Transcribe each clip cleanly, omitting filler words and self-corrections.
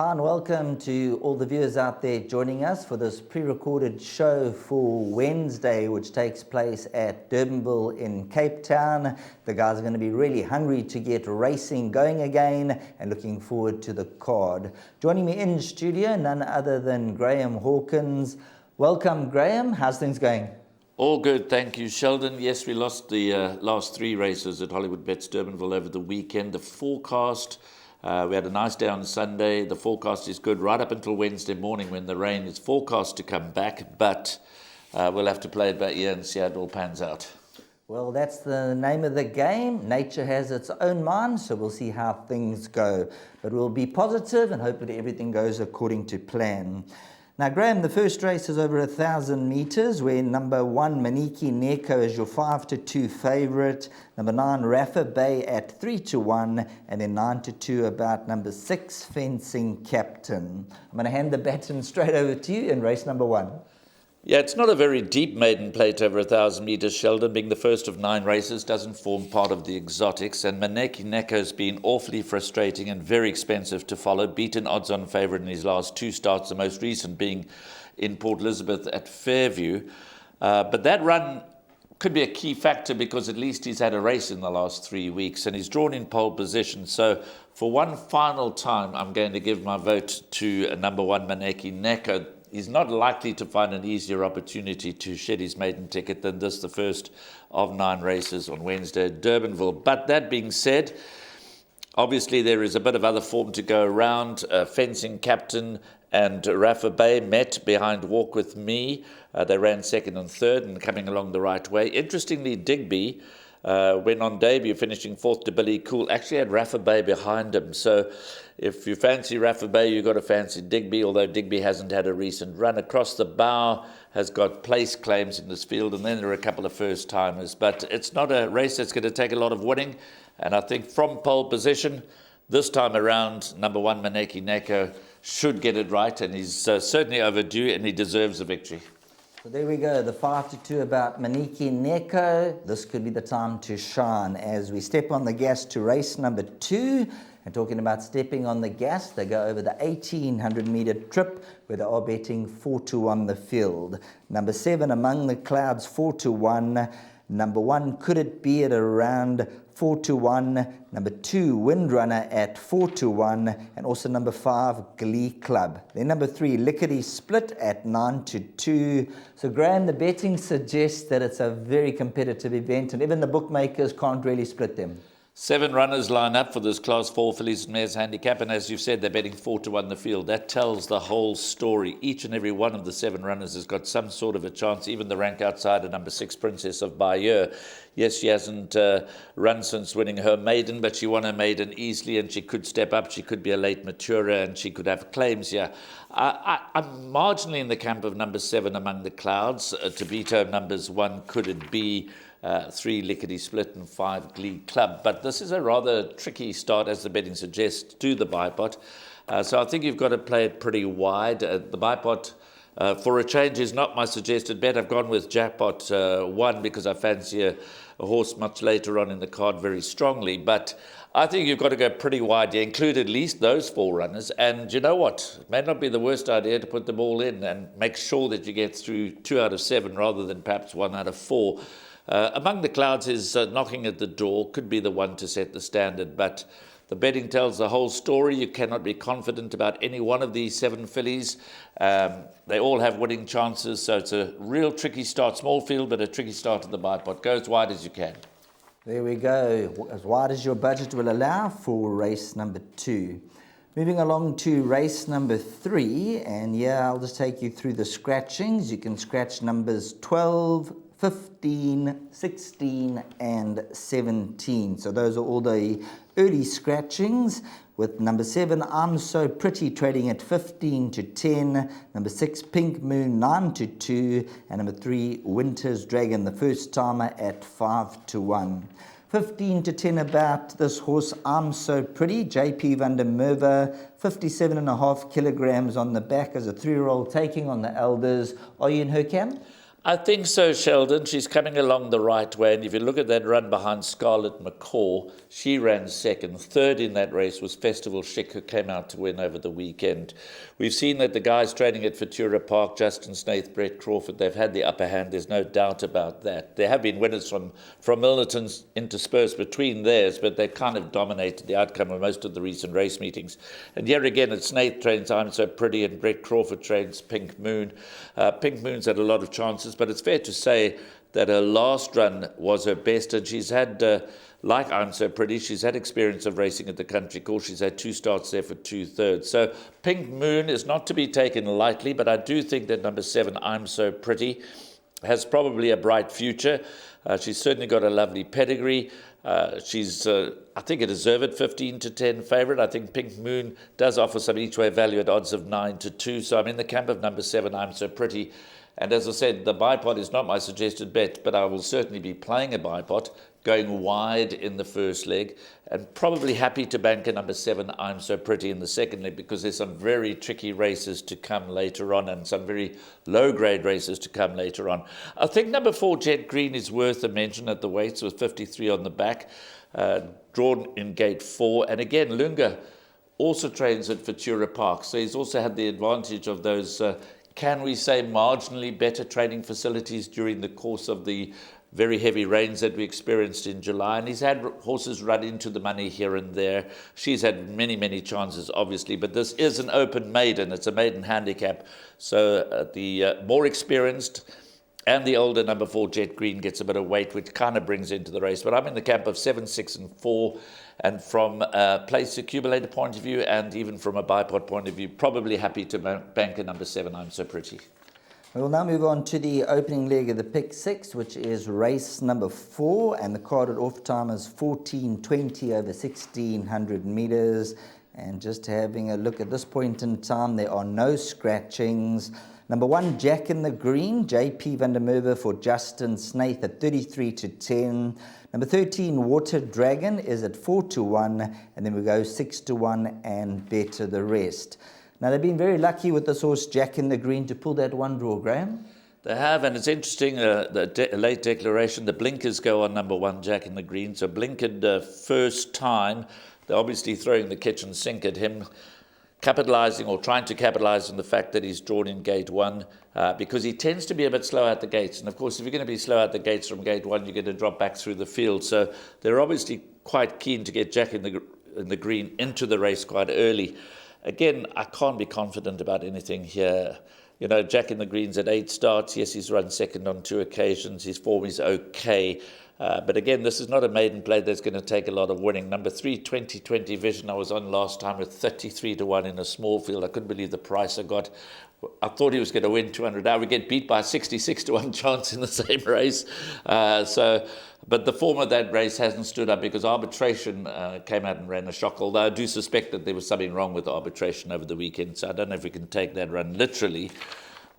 Hi and welcome to all the viewers out there joining us for this pre-recorded show for Wednesday, which takes place at Durbanville in Cape Town. The guys are going to be really hungry to get racing going again and looking forward to the card. Joining me in studio, none other than Graham Hawkins. Welcome, Graham. How's things going? All good, thank you, Sheldon. Yes, we lost the last three races at Hollywoodbets Durbanville over the weekend. The forecast... we had a nice day on Sunday. The forecast is good right up until Wednesday morning when the rain is forecast to come back, but we'll have to play it by ear and see how it all pans out. Well, that's the name of the game. Nature has its own mind, so we'll see how things go. But we'll be positive and hopefully everything goes according to plan. Now, Graham, the first race is over 1,000 metres, where number 1, Maniki Neko, is your 5-2 favourite. Number 9, Rafa Bay at 3-1. And then 9-2 about number 6, Fencing Captain. I'm going to hand the baton straight over to you in race number 1. Yeah, it's not a very deep maiden plate over 1,000 metres, Sheldon. Being the first of 9 races doesn't form part of the exotics, and Maneki Neko has been awfully frustrating and very expensive to follow. Beaten odds-on favourite in his last 2 starts, the most recent being in Port Elizabeth at Fairview. But that run could be a key factor because at least he's had a race in the last 3 weeks and he's drawn in pole position. So for one final time, I'm going to give my vote to number 1, Maneki Neko. He's not likely to find an easier opportunity to shed his maiden ticket than this, the first of 9 races on Wednesday at Durbanville. But that being said, obviously there is a bit of other form to go around. Fencing Captain and Rafa Bay met behind Walk With Me. They ran second and third and coming along the right way. Interestingly, Digby, when on debut, finishing 4th to Billy Cool, actually had Rafa Bay behind him. So if you fancy Rafa Bay, you've got to fancy Digby, although Digby hasn't had a recent run. Across the Bow has got place claims in this field, and then there are a couple of first-timers. But it's not a race that's going to take a lot of winning, and I think from pole position, this time around, number 1, Maneki Neko, should get it right, and he's certainly overdue, and he deserves a victory. So there we go, the 5-2 about Maniki Neko. This could be the time to shine as we step on the gas to race number 2. And talking about stepping on the gas, they go over the 1,800-metre trip where they are betting 4-1 the field. Number 7, Among the Clouds, 4-1. Number 1, Could It Be at around 4-1. Number 2, Windrunner at 4-1. And also number 5, Glee Club. Then number 3, Lickety Split at 9-2. So Graham, the betting suggests that it's a very competitive event and even the bookmakers can't really split them. 7 runners line up for this Class 4 Fillies and Mares handicap, and as you've said, they're betting 4-1 the field. That tells the whole story. Each and every one of the 7 runners has got some sort of a chance, even the rank outsider, number 6, Princess of Bayeux. Yes, she hasn't run since winning her maiden, but she won her maiden easily, and she could step up. She could be a late maturer, and she could have claims here. I'm marginally in the camp of number 7, Among the Clouds, to beat her numbers 1, Could It Be, 3, Lickety Split, and 5, Glee Club. But this is a rather tricky start, as the betting suggests, to the bipot. So I think you've got to play it pretty wide. The bipot, for a change, is not my suggested bet. I've gone with Jackpot 1 because I fancy a horse much later on in the card very strongly. But I think you've got to go pretty wide. You include at least those 4 runners. And you know what? It may not be the worst idea to put them all in and make sure that you get through 2 out of 7 rather than perhaps 1 out of 4. Among the Clouds is knocking at the door, could be the one to set the standard, but the betting tells the whole story. You cannot be confident about any one of these 7 fillies. They all have winning chances, so it's a real tricky start. Small field, but a tricky start to the bipot. Go as wide as you can. There we go, as wide as your budget will allow for race number 2. Moving along to race number 3, and yeah, I'll just take you through the scratchings. You can scratch numbers 12, 15, 16 and 17. So those are all the early scratchings, with number 7, I'm So Pretty, trading at 15-10. Number 6, Pink Moon, 9-2. And number 3, Winter's Dragon, the first timer, at 5-1. 15-10 about this horse, I'm So Pretty. JP van der Merwe, 57.5 kilograms on the back as a 3-year-old, taking on the elders. Are you in her camp? I think so, Sheldon. She's coming along the right way. And if you look at that run behind Scarlett McCaw, she ran second. Third in that race was Festival Chic, who came out to win over the weekend. We've seen that the guys training at Futura Park, Justin Snaith, Brett Crawford, they've had the upper hand. There's no doubt about that. There have been winners from Milnerton's interspersed between theirs, but they kind of dominated the outcome of most of the recent race meetings. And here again, it's Snaith trains I'm So Pretty, and Brett Crawford trains Pink Moon. Pink Moon's had a lot of chances, but it's fair to say that her last run was her best, and she's had, like I'm So Pretty, she's had experience of racing at the Country Course. She's had 2 starts there for 2/3. So Pink Moon is not to be taken lightly, but I do think that number 7, I'm So Pretty, has probably a bright future. She's certainly got a lovely pedigree. She's, I think, a deserved 15-10 favourite. I think Pink Moon does offer some each-way value at odds of 9-2. So I'm in the camp of number 7, I'm So Pretty. And as I said, the bipod is not my suggested bet, but I will certainly be playing a bipod, going wide in the first leg, and probably happy to bank a number 7, I'm So Pretty, in the second leg, because there's some very tricky races to come later on and some very low-grade races to come later on. I think number 4, Jet Green, is worth a mention at the weights with 53 on the back, drawn in gate 4. And again, Lunga also trains at Futura Park, so he's also had the advantage of those can we say marginally better training facilities during the course of the very heavy rains that we experienced in July. And he's had horses run into the money here and there. She's had many, many chances, obviously, but this is an open maiden. It's a maiden handicap. So the more experienced and the older number 4, Jet Green, gets a bit of weight, which kind of brings into the race. But I'm in the camp of 7, 6, and 4. And from a place accumulator point of view, and even from a bipod point of view, probably happy to bank a number 7, I'm So Pretty. We will now move on to the opening leg of the pick 6, which is race number 4, and the carded off time is 14:20 over 1600 meters. And just having a look at this point in time, there are no scratchings. Number 1, Jack in the Green, JP van der Merwe for Justin Snaith at 33-10. Number 13, Water Dragon, is at 4-1, and then we go 6-1 and better the rest. Now, they've been very lucky with this horse, Jack in the Green, to pull that one draw, Graham. They have, and it's interesting, the late declaration, the blinkers go on number 1, Jack in the Green. So blinkered first time, they're obviously throwing the kitchen sink at him, capitalising or trying to capitalise on the fact that he's drawn in gate 1, because he tends to be a bit slow at the gates. And of course, if you're going to be slow at the gates from gate 1, you're going to drop back through the field. So they're obviously quite keen to get Jack in the Green into the race quite early. Again, I can't be confident about anything here. You know, Jack in the Green's at 8 starts. Yes, he's run second on 2 occasions. His form is okay. But again, this is not a maiden play that's going to take a lot of winning. Number 3, 2020 Vision, I was on last time with 33-1 in a small field. I couldn't believe the price I got. I thought he was going to win 200. Now we get beat by a 66-1 chance in the same race. But the form of that race hasn't stood up because arbitration came out and ran a shock, although I do suspect that there was something wrong with the arbitration over the weekend. So I don't know if we can take that run literally.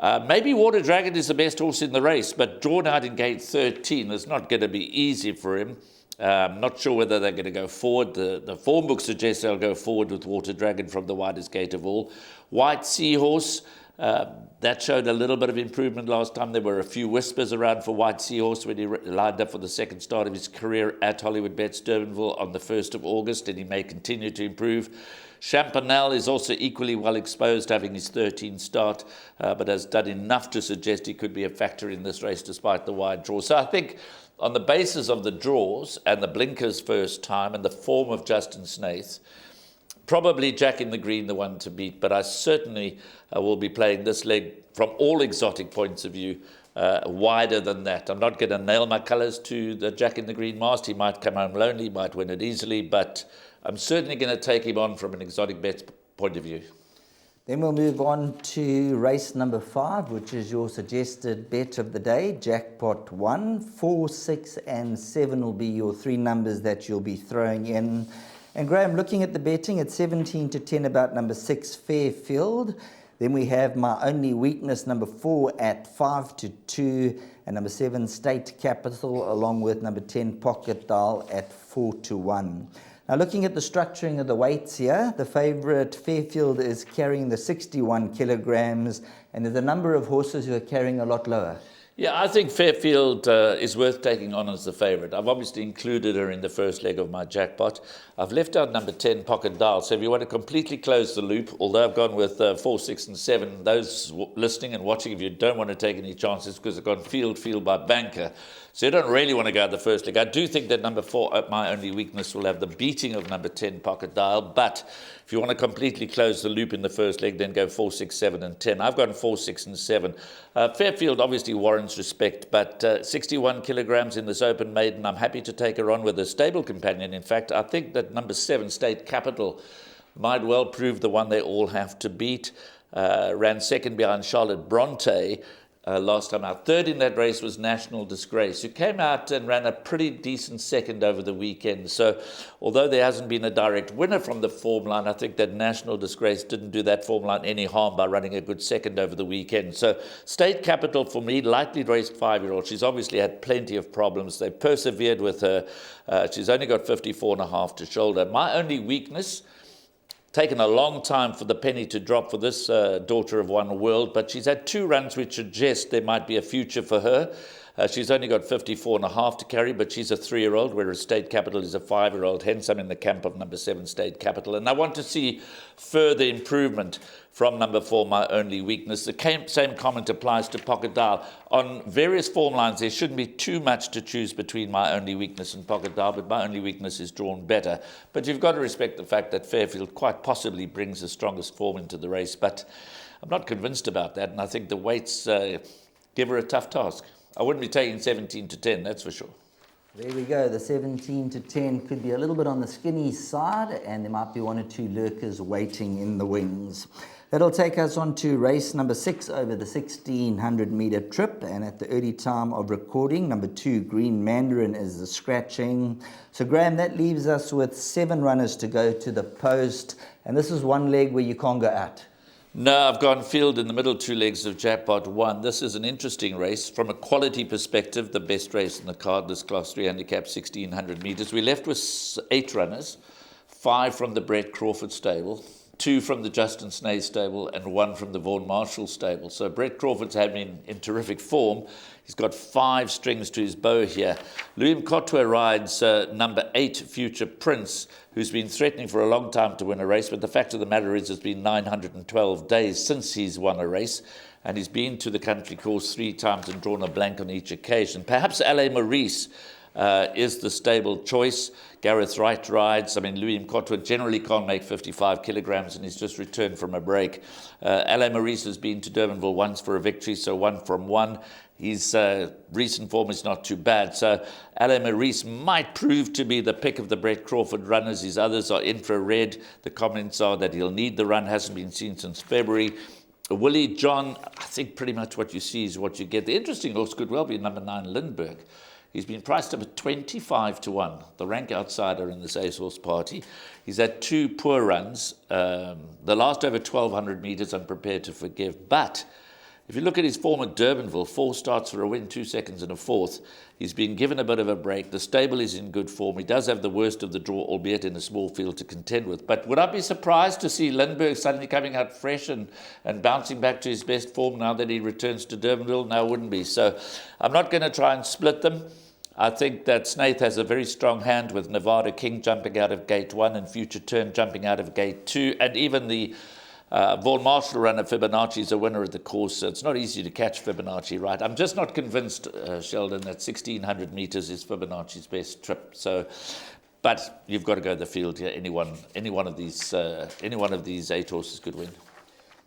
Maybe Water Dragon is the best horse in the race, but drawn out in gate 13 is not going to be easy for him. Not sure whether they're going to go forward. The form book suggests they'll go forward with Water Dragon from the widest gate of all. White Seahorse, that showed a little bit of improvement last time. There were a few whispers around for White Seahorse when he lined up for the second start of his career at Hollywoodbets Durbanville on the 1st of August, and he may continue to improve. Champanel is also equally well exposed, having his 13th start, but has done enough to suggest he could be a factor in this race despite the wide draw. So I think on the basis of the draws and the blinkers first time and the form of Justin Snaith, probably Jack in the Green the one to beat, but I certainly will be playing this leg from all exotic points of view wider than that. I'm not going to nail my colours to the Jack in the Green mast. He might come home lonely, might win it easily, but I'm certainly going to take him on from an exotic bets point of view. Then we'll move on to race number 5, which is your suggested bet of the day. Jackpot 1, 4, 6, and 7 will be your 3 numbers that you'll be throwing in. And Graham, looking at the betting, it's 17-10 about number 6, Fairfield. Then we have My Only Weakness, number 4 at 5-2, and number 7, State Capital, along with number 10, Pocket Dial at 4-1. Now, looking at the structuring of the weights here, the favourite Fairfield is carrying the 61 kilograms, and there's a number of horses who are carrying a lot lower. Yeah, I think Fairfield is worth taking on as the favourite. I've obviously included her in the first leg of my jackpot. I've left out number 10, Pocket Dial. So if you want to completely close the loop, although I've gone with 4, 6 and 7, those listening and watching, if you don't want to take any chances because I've gone field by banker. So you don't really want to go out the first leg. I do think that number 4, My Only Weakness, will have the beating of number 10, Pocket Dial. But if you want to completely close the loop in the first leg, then go 4, 6, 7 and 10. I've gone 4, 6 and 7. Fairfield obviously warrants respect, but 61 kilograms in this open maiden, I'm happy to take her on with a stable companion. In fact, I think that number 7, State Capital, might well prove the one they all have to beat. Ran second behind Charlotte Bronte last time out. Third in that race was National Disgrace, who came out and ran a pretty decent second over the weekend. So although there hasn't been a direct winner from the form line, I think that National Disgrace didn't do that form line any harm by running a good second over the weekend. So State Capital for me, lightly raced 5-year-old. She's obviously had plenty of problems. They persevered with her. She's only got 54.5 to shoulder. My only weakness, taken a long time for the penny to drop for this daughter of one world, but she's had 2 runs which suggest there might be a future for her. She's only got 54.5 to carry, but she's a 3-year-old, whereas State Capital is a 5-year-old. Hence, I'm in the camp of number 7, State Capital. And I want to see further improvement from number 4, My Only Weakness. The same comment applies to Pocket Dial. On various form lines, there shouldn't be too much to choose between My Only Weakness and Pocket Dial, but My Only Weakness is drawn better. But you've got to respect the fact that Fairfield quite possibly brings the strongest form into the race. But I'm not convinced about that, and I think the weights give her a tough task. I wouldn't be taking 17 to 10, that's for sure. There we go. The 17 to 10 could be a little bit on the skinny side, and there might be 1 or 2 lurkers waiting in the wings. That'll take us on to race number 6 over the 1,600-meter trip, and at the early time of recording, number 2, Green Mandarin, is the scratching. So, Graham, that leaves us with 7 runners to go to the post, and this is one leg where you can't go out. No, I've gone field in the middle 2 legs of Jackpot 1. This is an interesting race. From a quality perspective, the best race in the card, this Class 3 handicap, 1,600 metres. We're left with 8 runners, 5 from the Brett Crawford stable, 2 from the Justin Snay stable, and 1 from the Vaughan Marshall stable. So Brett Crawford's had been in terrific form. He's got 5 strings to his bow here. Louis Mkotwe rides number 8, Future Prince, who's been threatening for a long time to win a race, but the fact of the matter is it's been 912 days since he's won a race, and he's been to the country course 3 times and drawn a blank on each occasion. Perhaps L.A. Maurice is the stable choice. Gareth Wright rides. I mean, Louis Mkotwe generally can't make 55 kilograms, and he's just returned from a break. L.A. Maurice has been to Durbanville once for a victory, so 1 from 1. His recent form is not too bad. So L.A. Maurice might prove to be the pick of the Brett Crawford runners. His others are infrared. The comments are that he'll need the run. Hasn't been seen since February. Willie John, I think pretty much what you see is what you get. The interesting horse could well be number 9, Lindbergh. He's been priced up at 25 to 1, the rank outsider in this Acehorse party. He's had 2 poor runs. The last over 1,200 metres, I'm prepared to forgive. But if you look at his form at Durbanville, 4 starts for a win, 2 seconds and a 4th. He's been given a bit of a break. The stable is in good form. He does have the worst of the draw, albeit in a small field to contend with. But would I be surprised to see Lindbergh suddenly coming out fresh and bouncing back to his best form now that he returns to Durbanville? No, I wouldn't be. So I'm not going to try and split them. I think that Snaith has a very strong hand with Nevada King jumping out of gate 1 and Future Turn jumping out of gate 2. And even the Vaughan Marshall runner Fibonacci is a winner at the course, so it's not easy to catch Fibonacci right. I'm just not convinced, Sheldon, that 1,600 metres is Fibonacci's best trip. So, but you've got to go the field here. Any one of these 8 horses could win.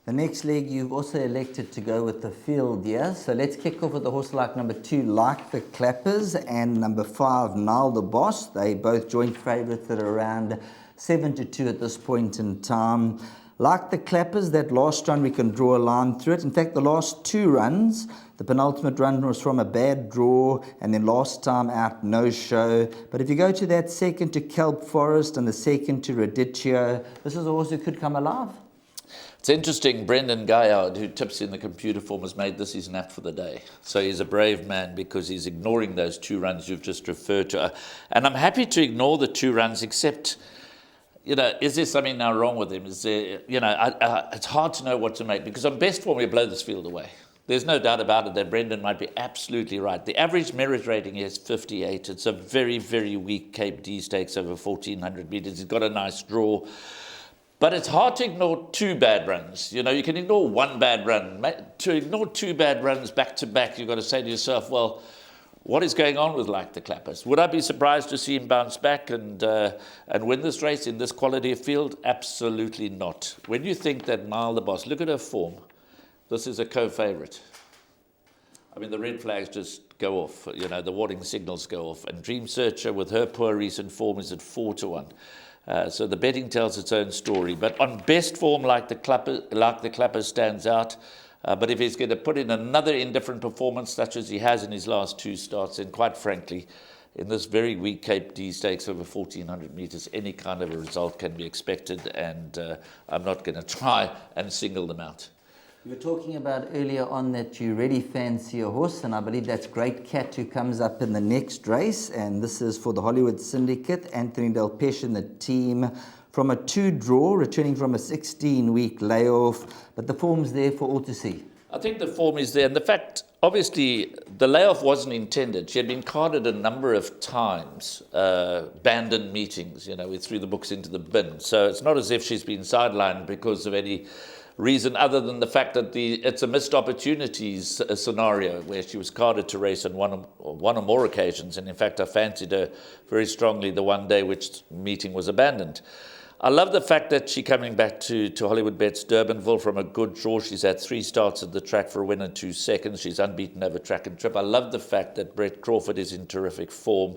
The next leg, you've also elected to go with the field, yeah? So let's kick off with the horse like number 2, Like the Clappers, and number 5, Nile the Boss. They both joint favourites at around 7 to 2 at this point in time. Like the Clappers, that last run, we can draw a line through it. In fact, the last 2 runs, the penultimate run was from a bad draw, and then last time out, no show. But if you go to that second to Kelp Forest and the second to Radicchio, this is a horse who could come alive. It's interesting, Brendan Gaillard, who tips in the computer form, has made this his nap for the day. So he's a brave man because he's ignoring those 2 runs you've just referred to. And I'm happy to ignore the 2 runs, except, is there something now wrong with him? Is there, it's hard to know what to make, because on best form, we blow this field away. There's no doubt about it that Brendan might be absolutely right. The average merit rating is 58. It's a very, very weak Cape D stakes over 1,400 meters. He's got a nice draw. But it's hard to ignore two bad runs. You know, you can ignore one bad run. To ignore two bad runs back to back, you've got to say to yourself, well, what is going on with Like the Clappers? Would I be surprised to see him bounce back and win this race in this quality of field? Absolutely not. When you think that Mile the Boss, look at her form. This is a co-favourite. I mean, the red flags just go off. You know, the warning signals go off. And Dream Searcher, with her poor recent form, is at 4-1. So the betting tells its own story. But on best form, Like the Clappers stands out. But if he's going to put in another indifferent performance, such as he has in his last two starts, then quite frankly, in this very weak Cape D stakes over 1,400 meters, any kind of a result can be expected. And I'm not going to try and single them out. You were talking about earlier on that you really fancy a horse, and I believe that's Great Cat who comes up in the next race. And this is for the Hollywood Syndicate, Anthony Del Pesce and the team, from a 2 draw, returning from a 16-week layoff. But the form's there for all to see. I think the form is there. And the fact, obviously, the layoff wasn't intended. She had been carded a number of times, abandoned meetings, you know, we threw the books into the bin. So it's not as if she's been sidelined because of any reason other than the fact that it's a missed opportunities scenario where she was carded to race on one or more occasions. And in fact, I fancied her very strongly the one day which meeting was abandoned. I love the fact that she's coming back to Hollywoodbets Durbanville from a good draw. She's had 3 starts at the track for a win and 2 seconds. She's unbeaten over track and trip. I love the fact that Brett Crawford is in terrific form.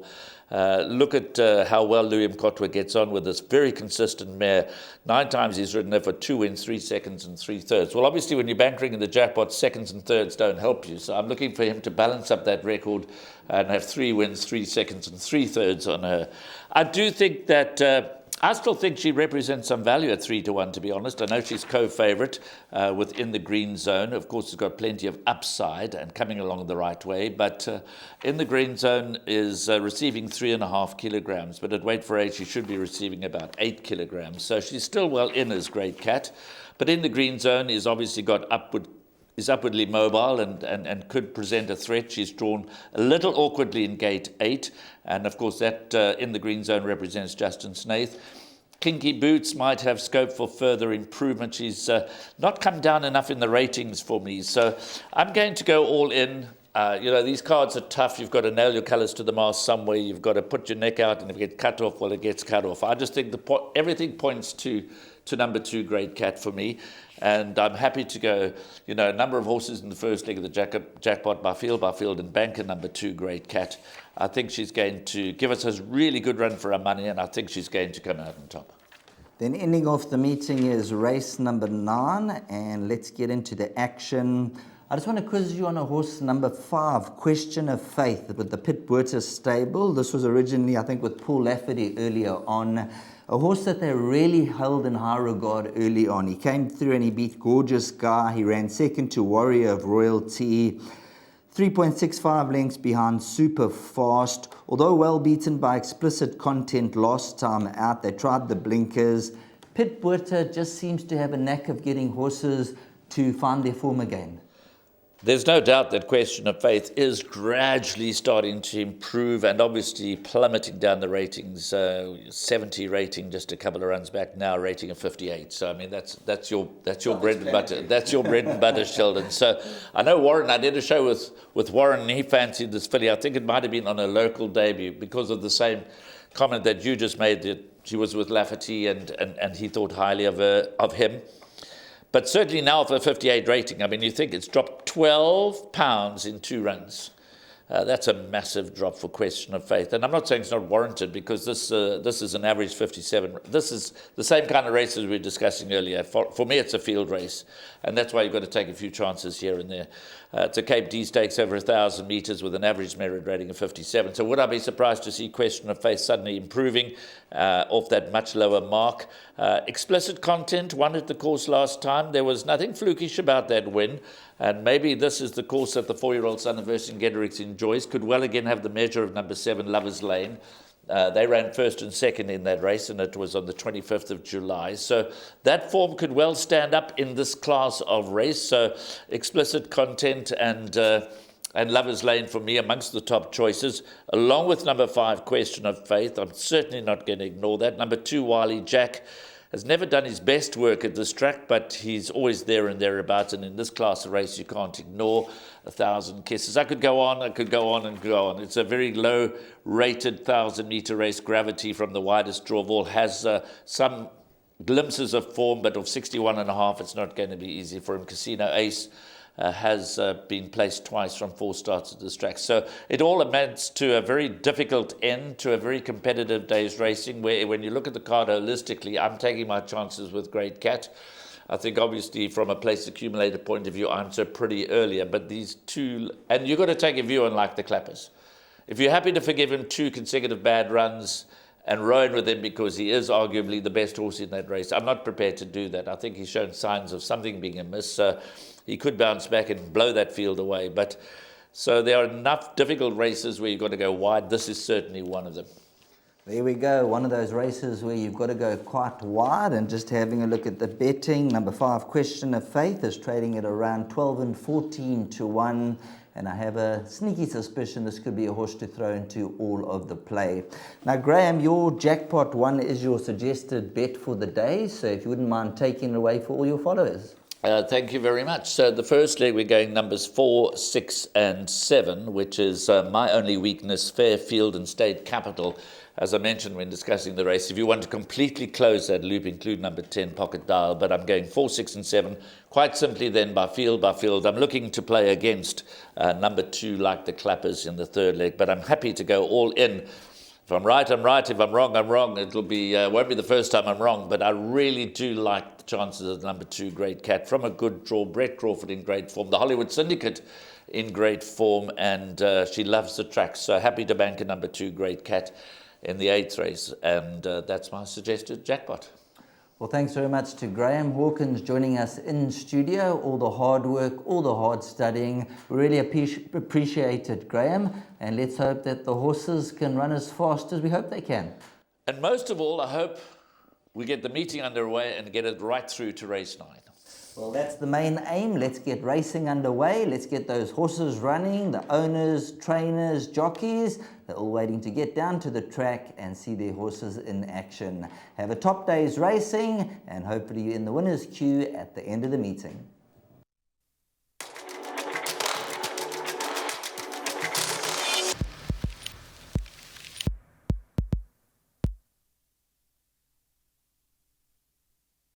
Look at how well Louis Mkotwa gets on with this very consistent mare. 9 times he's ridden her for 2 wins, 3 seconds and 3 thirds. Well, obviously, when you're bankering in the jackpot, seconds and thirds don't help you. So I'm looking for him to balance up that record and have 3 wins, 3 seconds and 3 thirds on her. I do think that I still think she represents some value at 3-1, to be honest. I know she's co-favourite within the green zone. Of course, she's got plenty of upside and coming along the right way. But in the green zone is receiving 3.5 kilograms. But at weight for age, she should be receiving about 8 kilograms. So she's still well in as Great Cat. But in the green zone is obviously got upwardly mobile and could present a threat. She's drawn a little awkwardly in gate 8. And of course, that in the green zone represents Justin Snaith. Kinky Boots might have scope for further improvement. She's not come down enough in the ratings for me. So I'm going to go all in. You know, these cards are tough. You've got to nail your colours to the mast somewhere. You've got to put your neck out, and if you get cut off, well, it gets cut off. I just think everything points to number 2, Great Cat for me. And I'm happy to go, you know, a number of horses in the first leg of the jackpot by field and banker number 2, Great Cat. I think she's going to give us a really good run for our money, and I think she's going to come out on top. Then ending off the meeting is race number 9, and let's get into the action. I just want to quiz you on a horse number 5, Question of Faith, with the Pit Buerta stable. This was originally, I think, with Paul Lafferty earlier on. A horse that they really held in high regard early on. He came through and he beat Gorgeous Guy. He ran second to Warrior of Royalty. 3.65 lengths behind Super Fast. Although well beaten by Explicit Content last time out, they tried the blinkers. Pit Buerta just seems to have a knack of getting horses to find their form again. There's no doubt that Question of Faith is gradually starting to improve and obviously plummeting down the ratings. 70 rating just a couple of runs back, now rating of 58. So I mean that's your bread and butter. That's your bread and butter, Sheldon. So I know Warren. I did a show with Warren, and he fancied this filly. I think it might have been on a local debut because of the same comment that you just made, that she was with Lafferty and he thought highly of him. But certainly now for a 58 rating, I mean, you think it's dropped 12 pounds in 2 runs. That's a massive drop for Question of Faith. And I'm not saying it's not warranted, because this is an average 57. This is the same kind of race as we were discussing earlier. For me, it's a field race. And that's why you've got to take a few chances here and there. It's a Cape D Stakes over 1,000 metres with an average merit rating of 57. So would I be surprised to see Question of Faith suddenly improving off that much lower mark? Explicit Content won at the course last time. There was nothing flukish about that win. And maybe this is the course that the 4-year-old son of Vercingetorix enjoys. Could well again have the measure of number 7, Lover's Lane. They ran first and second in that race, and it was on the 25th of July. So that form could well stand up in this class of race. So Explicit Content and Lover's Lane for me amongst the top choices, along with number 5, Question of Faith. I'm certainly not going to ignore that. Number 2, Wiley Jack has never done his best work at this track, but he's always there and thereabouts. And in this class of race, you can't ignore 1,000 Kisses. I could go on and go on. It's a very low-rated 1,000-meter race. Gravity from the widest draw of all has some glimpses of form, but of 61.5, it's not going to be easy for him. Casino Ace has been placed twice from 4 starts at this track. So it all amounts to a very difficult end to a very competitive day's racing, where when you look at the card holistically, I'm taking my chances with Great Cat. I think obviously from a place accumulator point of view, I'm so pretty earlier, but these two, and you've got to take a view on Like the Clappers. If you're happy to forgive him 2 consecutive bad runs and rowing with him because he is arguably the best horse in that race, I'm not prepared to do that. I think he's shown signs of something being amiss. He could bounce back and blow that field away. But so there are enough difficult races where you've got to go wide. This is certainly one of them. There we go, one of those races where you've got to go quite wide. And just having a look at the betting, number 5, Question of Faith, is trading at around 12 and 14 to 1. And I have a sneaky suspicion this could be a horse to throw into all of the play. Now, Graham, your jackpot 1 is your suggested bet for the day. So if you wouldn't mind taking it away for all your followers. Thank you very much. So the first leg, we're going numbers 4, 6, and 7, which is my only weakness, Fairfield and State Capital. As I mentioned when discussing the race, if you want to completely close that loop, include number 10, Pocket Dial. But I'm going 4, 6, and 7, quite simply then by field. I'm looking to play against number 2, Like the Clappers, in the third leg. But I'm happy to go all in. If I'm right, I'm right. If I'm wrong, I'm wrong. It'll be won't be the first time I'm wrong, but I really do like the chances of number 2, Great Cat, from a good draw. Brett Crawford in great form. The Hollywood Syndicate in great form, and she loves the track. So happy to bank a number 2, Great Cat, in the 8th race, and that's my suggested jackpot. Well, thanks very much to Graham Hawkins joining us in studio. All the hard work, all the hard studying. We really appreciate it, Graham. And let's hope that the horses can run as fast as we hope they can. And most of all, I hope we get the meeting underway and get it right through to race 9. Well, that's the main aim. Let's get racing underway. Let's get those horses running, the owners, trainers, jockeys. They're all waiting to get down to the track and see their horses in action. Have a top day's racing and hopefully you're in the winner's queue at the end of the meeting.